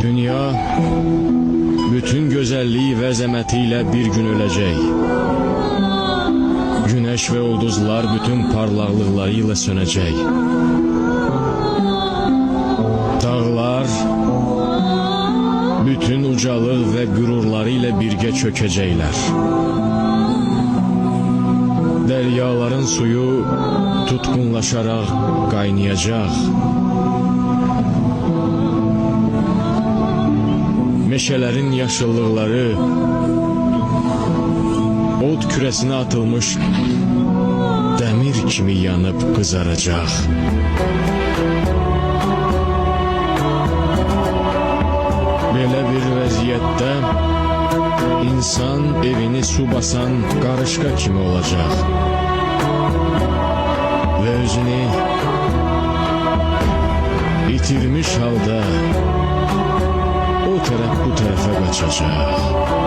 Dünya bütün güzelliği ve əzəmətiyle bir gün ölecek. Güneş ve ulduzlar bütün parlaqlıqlarıyla sönecek. Dağlar bütün ucalıq ve qürurlarıyla birgə çökəcəklər. Deryaların suyu tutkunlaşarak qaynayacaq. Meşələrin yaşıllıqları od kürəsinə atılmış dəmir kimi yanıb qızaracaq. Belə bir vəziyyətdə insan evini su basan qarışqa kimi olacaq və özünü itirmiş halda o tərəf bu tərəfə qaçacaq.